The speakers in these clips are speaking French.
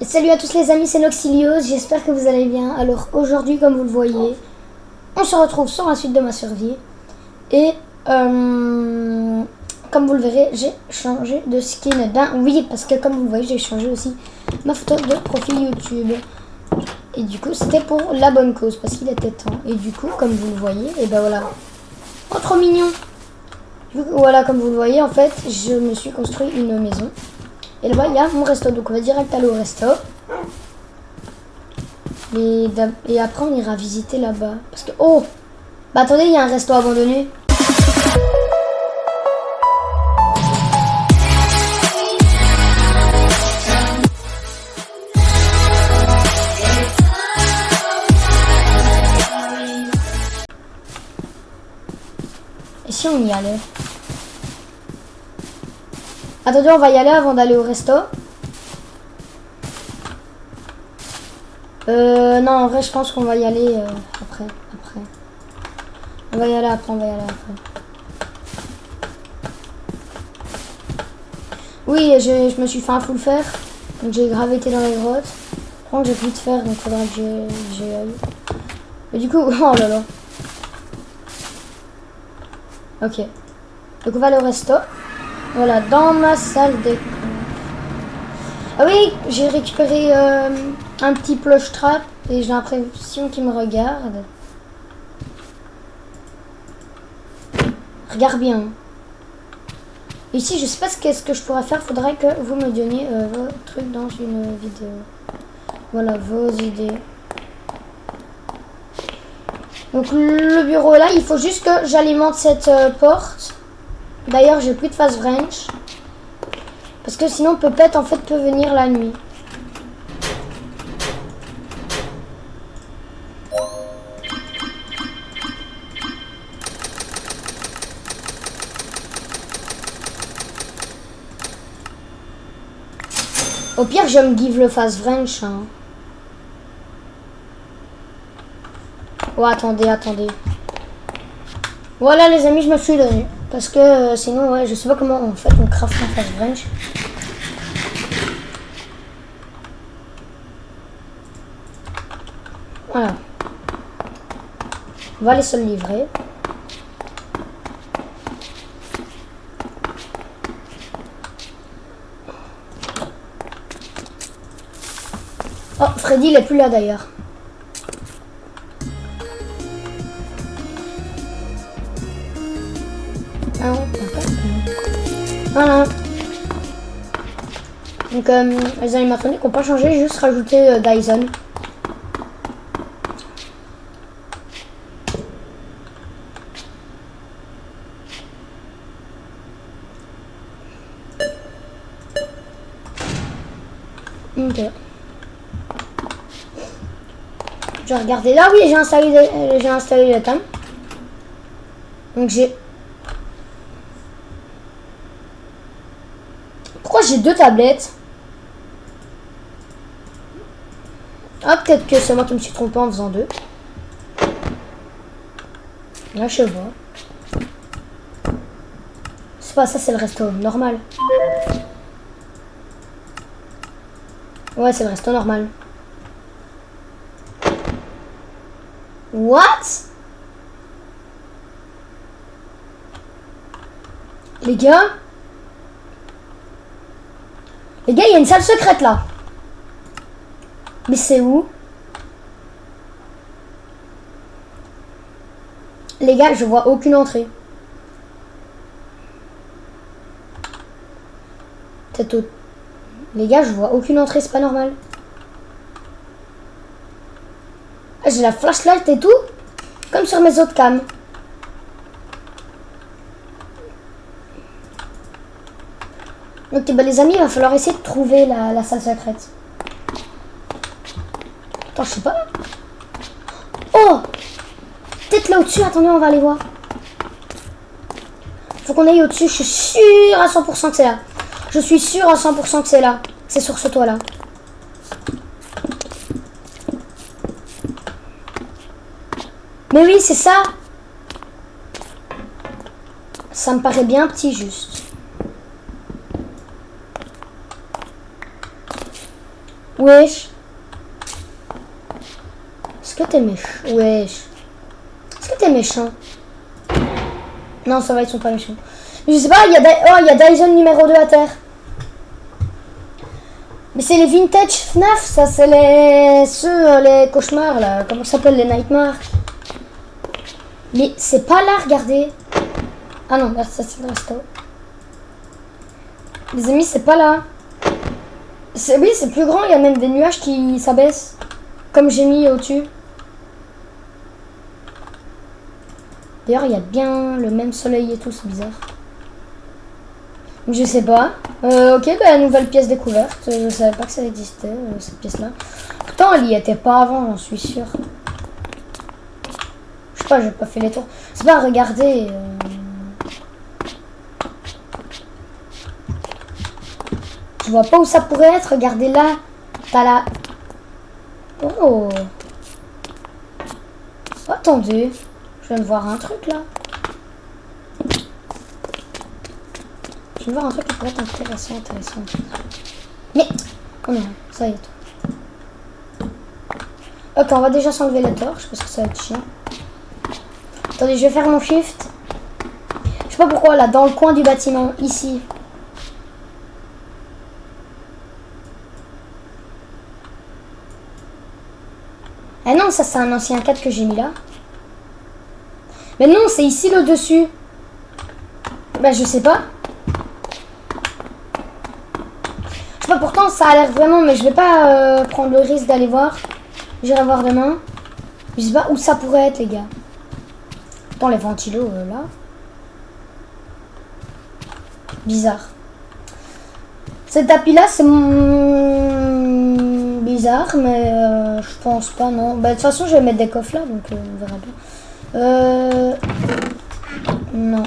Salut à tous les amis, c'est Noxilios, j'espère que vous allez bien. Alors aujourd'hui, comme vous le voyez, on se retrouve sur la suite de ma survie. Et comme vous le verrez, j'ai changé de skin d'un... Oui, parce que comme vous le voyez, j'ai changé aussi ma photo de profil YouTube. Et du coup, c'était pour la bonne cause, parce qu'il était temps. Et du coup, comme vous le voyez, et ben voilà. Oh, trop mignon! Du coup, voilà, comme vous le voyez, en fait, je me suis construit une maison. Et là-bas, il y a mon resto. Donc, on va direct aller au resto. Et après, on ira visiter là-bas. Parce que... Oh! Bah, attendez, il y a un resto abandonné. Et si on y allait? Attendez, on va y aller avant d'aller au resto. Non, en vrai, je pense qu'on va y aller après. On va y aller après. Oui, je me suis fait un full fer. Donc j'ai grave été dans les grottes. Par contre, j'ai plus de fer, donc faudra que j'y aille. Mais du coup, oh là là. Ok. Donc on va aller au resto. Voilà, dans ma salle de... Ah oui, j'ai récupéré un petit plush trap et j'ai l'impression qu'il me regarde. Regarde bien. Ici, je sais pas qu'est-ce que je pourrais faire. Faudrait que vous me donniez vos trucs dans une vidéo. Voilà, vos idées. Donc le bureau est là. Il faut juste que j'alimente cette porte. D'ailleurs, j'ai plus de fast wrench. Parce que sinon, Puppet, en fait, peut venir la nuit. Au pire, je me give le fast wrench. Hein. Oh, attendez. Voilà, les amis, je me suis donné. Parce que sinon, ouais, je sais pas comment en fait on craft un fast wrench. Voilà. On va aller se le livrer. Oh, Freddy, il est plus là d'ailleurs. Voilà. Donc, les animatroniques n'ont pas changé, juste rajouté Dyson. Ok. Je vais regarder là. Oui, j'ai installé la table. Donc j'ai... Pourquoi j'ai deux tablettes? Ah, peut-être que c'est moi qui me suis trompé en faisant deux. Là, je vois. C'est pas ça, c'est le resto normal. Ouais, c'est le resto normal. What? Les gars, il y a une salle secrète là. Mais c'est où? Les gars, je vois aucune entrée. Peut-être au... Les gars, je vois aucune entrée, c'est pas normal. Ah, j'ai la flashlight et tout, comme sur mes autres cams. Ok, bah les amis, il va falloir essayer de trouver la salle secrète. Attends, je sais pas. Oh! Peut-être là au-dessus, attendez, on va aller voir. Faut qu'on aille au-dessus, je suis sûre à 100% que c'est là. Je suis sûre à 100% que c'est là. C'est sur ce toit-là. Mais oui, c'est ça. Ça me paraît bien petit, juste. Wesh. Est-ce que t'es méchant? Wesh. Est-ce que t'es méchant? Non, ça va, ils sont pas méchants. Je sais pas, il y a Dyson numéro 2 à terre. Mais c'est les vintage FNAF, ça, c'est les cauchemars, là. Comment ça s'appelle, les nightmares. Mais c'est pas là, regardez. Ah non, ça c'est le resto. Les amis, c'est pas là. Oui, c'est plus grand, il y a même des nuages qui s'abaissent. Comme j'ai mis au-dessus. D'ailleurs, il y a bien le même soleil et tout, c'est bizarre. Je sais pas. Ok, bah, nouvelle pièce découverte. Je savais pas que ça existait, cette pièce-là. Pourtant, elle y était pas avant, j'en suis sûre. Je sais pas, j'ai pas fait les tours. C'est pas, regardez. Je vois pas où ça pourrait être. Regardez là. T'as la... Oh. Attendez. Je viens de voir un truc là. Je viens de voir un truc qui pourrait être intéressant. Mais... Oh non, ça y est. Ok, on va déjà s'enlever la torche parce que ça va être chiant. Attendez, je vais faire mon shift. Je sais pas pourquoi là, dans le coin du bâtiment, ici. Ah non, ça c'est un ancien cadre que j'ai mis là. Mais non, c'est ici le dessus. Bah je sais pas. Je sais pas, pourtant ça a l'air vraiment, mais je vais pas prendre le risque d'aller voir. J'irai voir demain. Je sais pas où ça pourrait être les gars. Dans les ventilos là. Bizarre. Ce tapis là c'est bizarre, mais je pense pas, non. Bah de toute façon je vais mettre des coffres là, donc on verra bien. Non.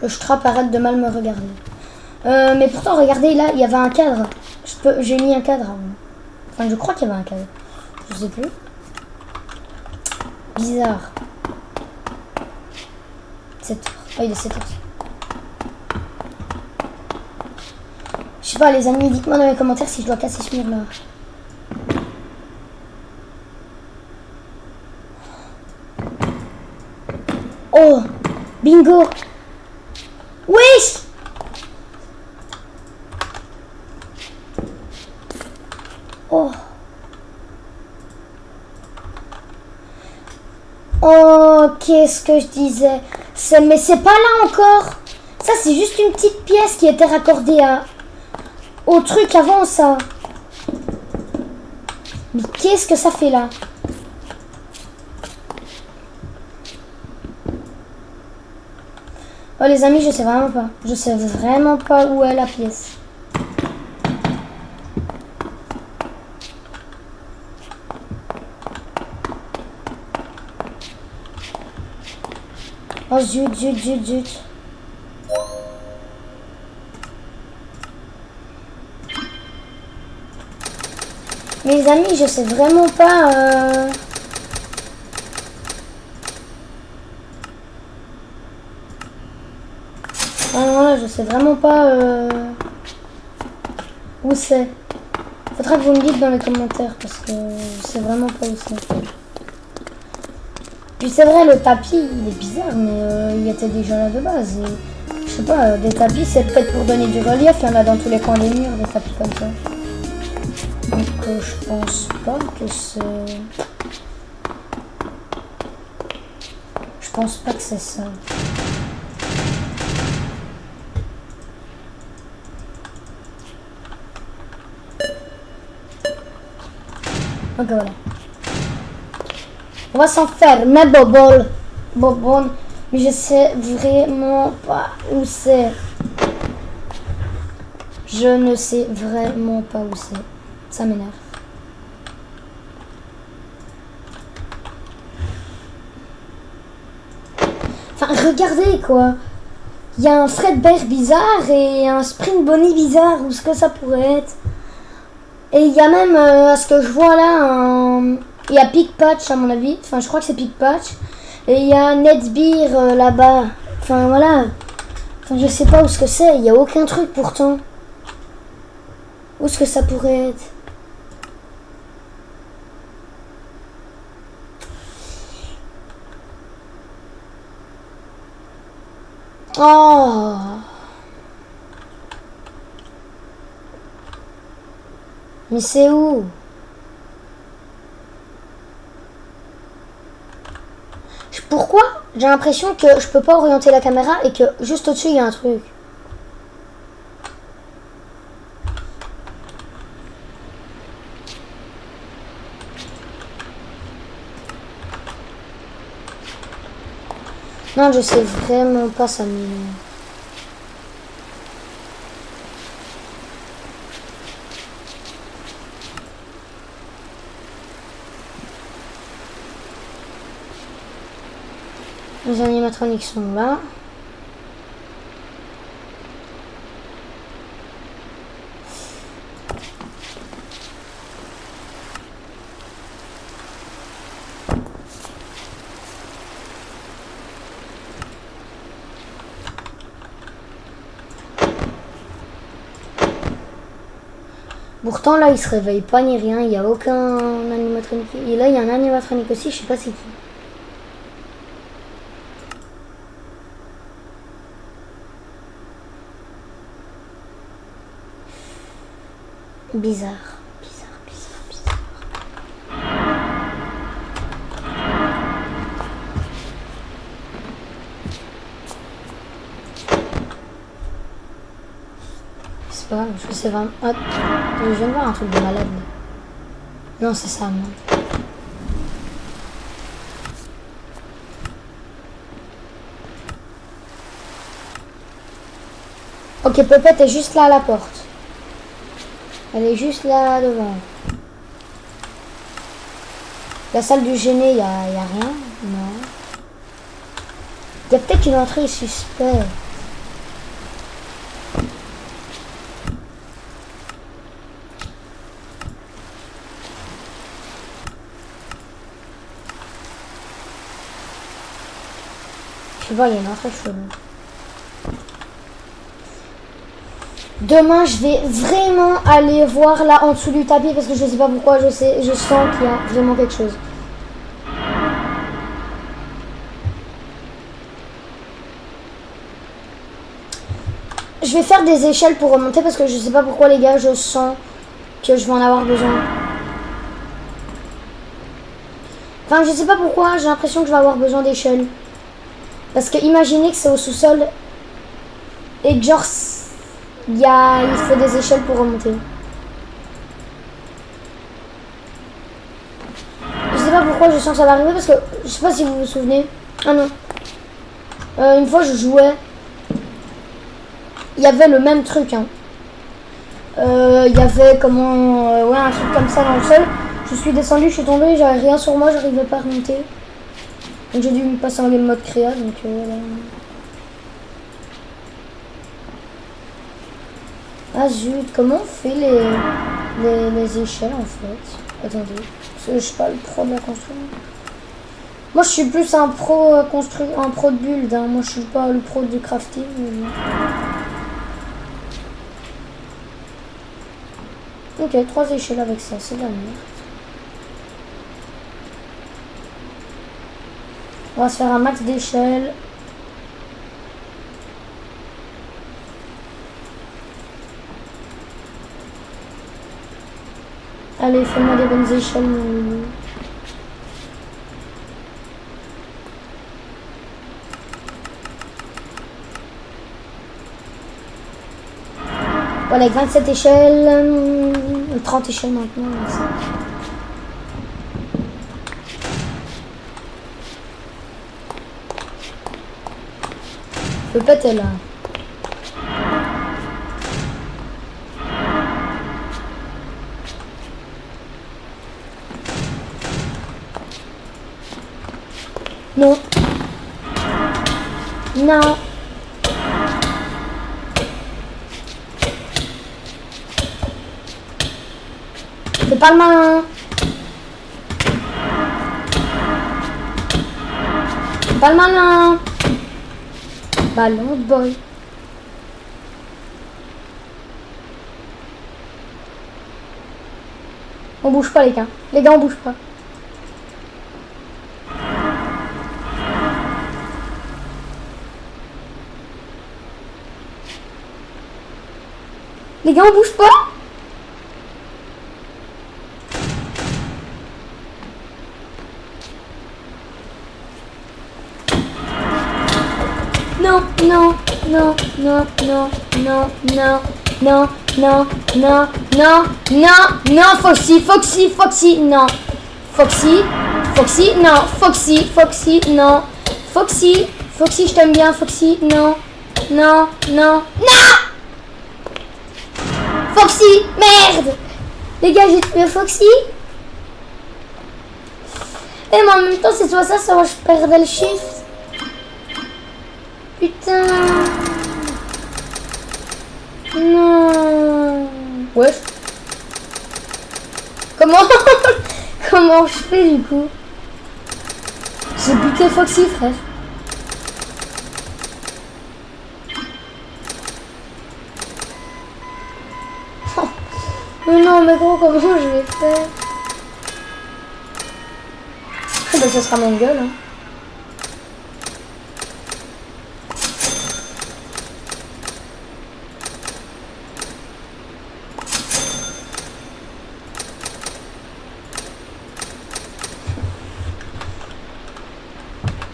Le strap arrête de mal me regarder. Mais pourtant regardez là, il y avait un cadre. J'ai mis un cadre avant. Enfin je crois qu'il y avait un cadre. Je sais plus. Bizarre. 7 heures. Oh, il est 7 heures. Je sais pas les amis, dites-moi dans les commentaires si je dois casser ce mur là. Oh, bingo. Wesh. Oh. Oh, qu'est-ce que je disais. Mais c'est pas là encore. Ça, c'est juste une petite pièce qui était raccordée au truc avant ça. Mais qu'est-ce que ça fait là? Oh les amis, je sais vraiment pas. Je sais vraiment pas où est la pièce. Oh zut, zut, zut, zut. Mes amis, je sais vraiment pas... Non, là, je sais vraiment pas où c'est. Faudra que vous me dites dans les commentaires parce que je sais vraiment pas où c'est. Puis c'est vrai, le tapis, il est bizarre, mais il était déjà là de base. Et, je sais pas, des tapis, c'est peut-être pour donner du relief. Il y en a dans tous les coins des murs, des tapis comme ça. Donc je pense pas que c'est... Je pense pas que c'est ça. Ok, voilà. On va s'en faire, mais bobol. Mais je sais vraiment pas où c'est. Je ne sais vraiment pas où c'est. Ça m'énerve. Enfin, regardez quoi. Il y a un Fredbear bizarre et un Spring Bonnie bizarre. Où est-ce que ça pourrait être? Et il y a même, à ce que je vois là, il y a Pigpatch à mon avis. Enfin, je crois que c'est Pigpatch. Et il y a Nedsbeer là-bas. Enfin, voilà. Je sais pas où ce que c'est, il y a aucun truc pourtant. Où est-ce que ça pourrait être? Oh! Mais c'est où? Pourquoi j'ai l'impression que je peux pas orienter la caméra et que juste au-dessus il y a un truc? Non, je sais vraiment pas, ça m'énerve. Les animatroniques sont là. Pourtant là il se réveille pas ni rien, il n'y a aucun animatronique. Et là il y a un animatronique aussi, je sais pas c'est qui. Bizarre, bizarre, bizarre, bizarre. C'est pas grave, je sais vraiment. Ah, je viens de voir un truc de malade. Non, c'est ça, non. Ok, Pepette est juste là à la porte. Elle est juste là devant. La salle du gêné, y a rien? Non. Il y a peut-être une entrée suspecte. Je sais pas, il y a une entrée chelou. Demain, je vais vraiment aller voir là en dessous du tapis parce que je sais pas pourquoi, je sens qu'il y a vraiment quelque chose. Je vais faire des échelles pour remonter parce que je sais pas pourquoi les gars, je sens que je vais en avoir besoin. Enfin, je sais pas pourquoi, j'ai l'impression que je vais avoir besoin d'échelles. Parce que imaginez que c'est au sous-sol et que genre il faut des échelles pour remonter. Je sais pas pourquoi je sens que ça va arriver parce que je sais pas si vous vous souvenez. Ah non. Une fois je jouais. Il y avait le même truc. Hein. Il y avait comment ouais, un truc comme ça dans le sol. Je suis descendu, je suis tombé, j'avais rien sur moi, j'arrivais pas à remonter. Donc j'ai dû me passer en game mode créa. Donc voilà. Ah zut, comment on fait les échelles en fait? Attendez, parce que je suis pas le pro de la construction. Moi je suis plus un pro un pro de build, hein. Moi je suis pas le pro du crafting. Ok, 3 échelles avec ça, c'est de la merde. On va se faire un max d'échelles. Allez, fais-moi des bonnes échelles, mon loulou. Voilà, 27 échelles, 30 échelles maintenant. Peut-être là. Non. Non. C'est pas le malin. C'est pas le malin. Ballon de boy. On bouge pas les gars. Les gars, on bouge pas. Les gars, on bouge pas. Non, non, non, non, non, non, non, non, non, non, non, non, non, Foxy, Foxy, Foxy, non. Foxy, Foxy, non, Foxy, Foxy, non. Foxy, Foxy, je t'aime bien, Foxy, non, non, non, non. Foxy, merde. Les gars, j'ai tué Foxy. Et mais en même temps, c'est soit ça, soit je perdais le shift. Putain. Non. Ouais. Comment comment je fais du coup? J'ai buté Foxy, frère. Mais non, mais gros, comment je vais faire? Ah bah ça sera mon gueule. Hein.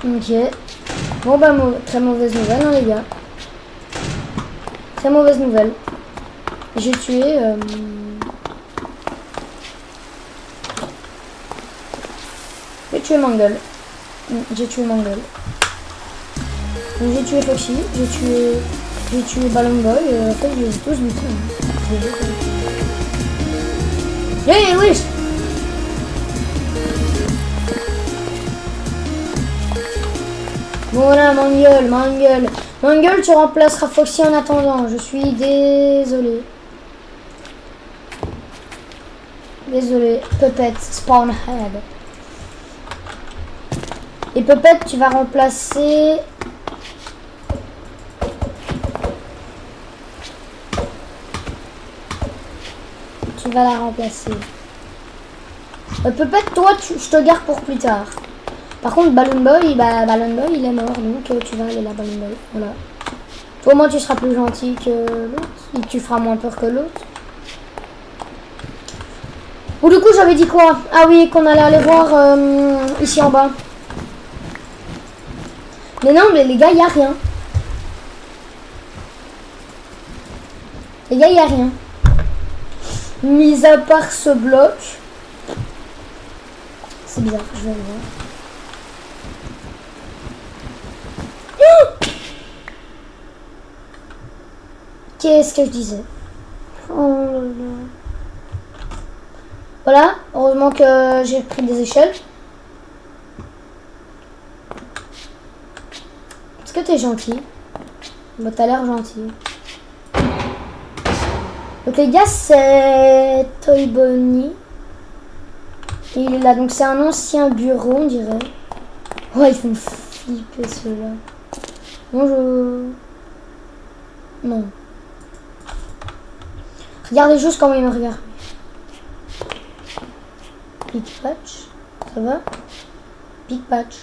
Ok. Bon bah très mauvaise nouvelle hein, les gars. Très mauvaise nouvelle. J'ai tué... J'ai tué Mangle. J'ai tué Mangle. J'ai tué Foxy. J'ai tué Ballon Boy. En fait, je les ai tous butés. Hey, oui. Voilà, Mangle, Mangle. Mangle, tu remplaceras Foxy en attendant. Je suis désolé. Désolé. Puppet, Spawnhead. Et Puppet, tu vas remplacer... Tu vas la remplacer. Puppet, toi, je te garde pour plus tard. Par contre, Balloon Boy, Balloon Boy, il est mort, donc tu vas aller là, Balloon Boy. Voilà. Toi, au moins, tu seras plus gentil que l'autre. Et tu feras moins peur que l'autre. Ou du coup, j'avais dit quoi? Ah oui, qu'on allait aller voir ici en bas. Mais non, mais les gars, il n'y a rien. Les gars, il n'y a rien. Mis à part ce bloc. C'est bizarre, je vais le voir. Qu'est-ce que je disais? Oh là là. Voilà, heureusement que j'ai pris des échelles. Est-ce que t'es gentil? Bah t'as l'air gentil. Donc les gars, c'est Toy Bonnie. Il est là, donc c'est un ancien bureau, on dirait. Oh, ils font flipper ceux-là. Bonjour. Non. Regardez juste comment il me regarde. Big Patch, ça va? Big Patch.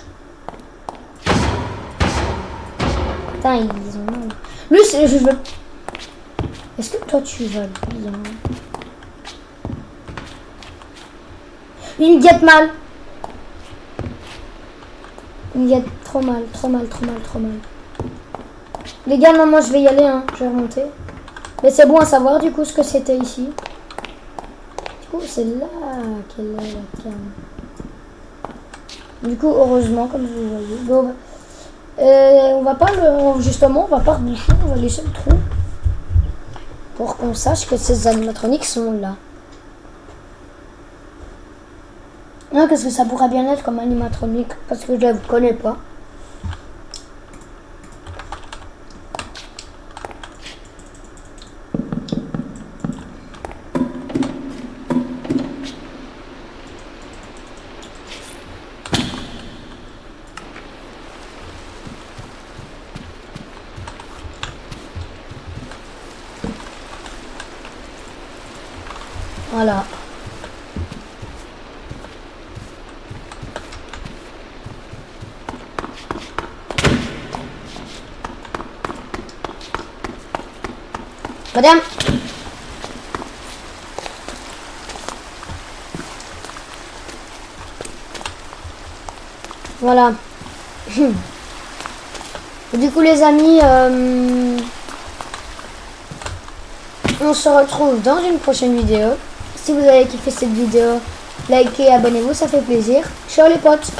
Putain, ils ont mal. Lui, je veux... Est-ce que toi, tu vas bien? Il me guette mal. Il me guette trop mal, trop mal, trop mal, trop mal. Les gars, non, moi, je vais y aller, hein. Je vais remonter. Mais c'est bon à savoir, du coup, ce que c'était ici. Du coup, c'est là qu'elle est, la cam. Du coup, heureusement, comme vous voyez. Bon, on va pas le... Justement, on va pas reboucher, on va laisser le trou. Pour qu'on sache que ces animatroniques sont là. Non, qu'est-ce que ça pourrait bien être comme animatronique? Parce que je ne le connais pas. Voilà. Madame. Voilà. Du coup les amis, on se retrouve dans une prochaine vidéo. Si vous avez kiffé cette vidéo, likez, abonnez-vous, ça fait plaisir. Ciao les potes.